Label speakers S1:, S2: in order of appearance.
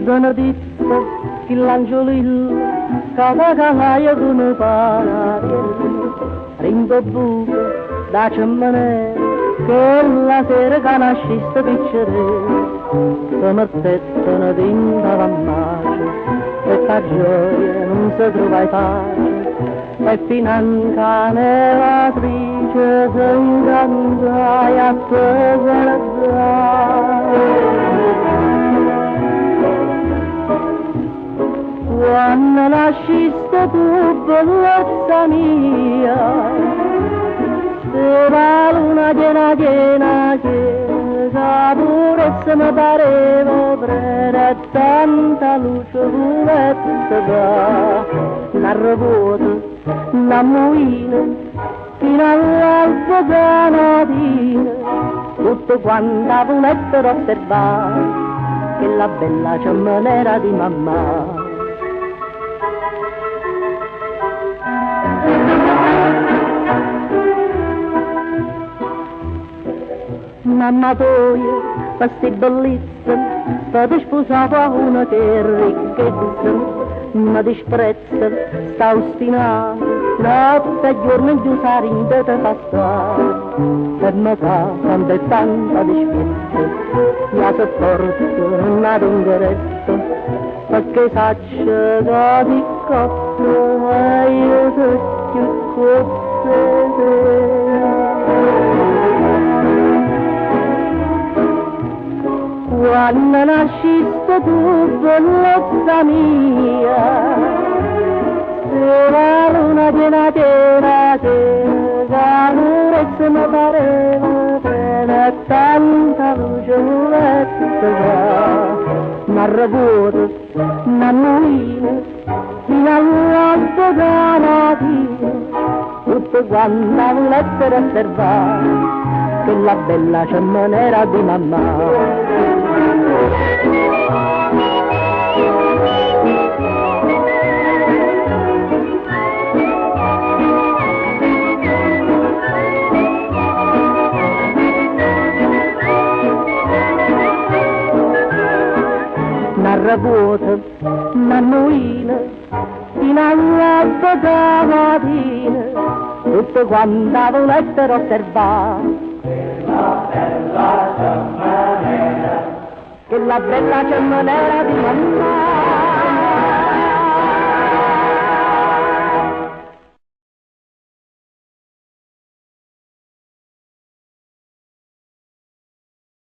S1: sono detto che l'angiolillo cada calaia come parare rindo buco da cemmanere che la sera che nasciste piccere se mettettano dentro la mace e per gioia non si trova pace e financa nevatrice si incanta e attesa quando nasciste tu, bellezza mia, se la luna piena che pure se mi pareva preda tanta luce voletta da una revuota, una moina, fino all'alba della mattina, tutto quanto volettero osservare che la bella ciamanera di mamma. Mamma tua, questi bellissimi, state sposata a una che ricchezza, ma disprezza, sta ostinata, notte e giorno in giù sa rinde te passare, per me fa tanta e tanta dispezza, la sopporto una dungeretta, perché saccia che di cotto e io so più cozze. Quando nasciste tu, bellezza mia, se la luna piena che calurezza mi pareva, che tanta luce voletta, una revuota, una moina, fino all'alto della mattina, tutto quanto volettero osservare, che la bella ciamanera di mamma. Una revuota, una moina, fino all'alba della mattina, tutto quanto volettero osservare. Che la bella ciamanera di mamma.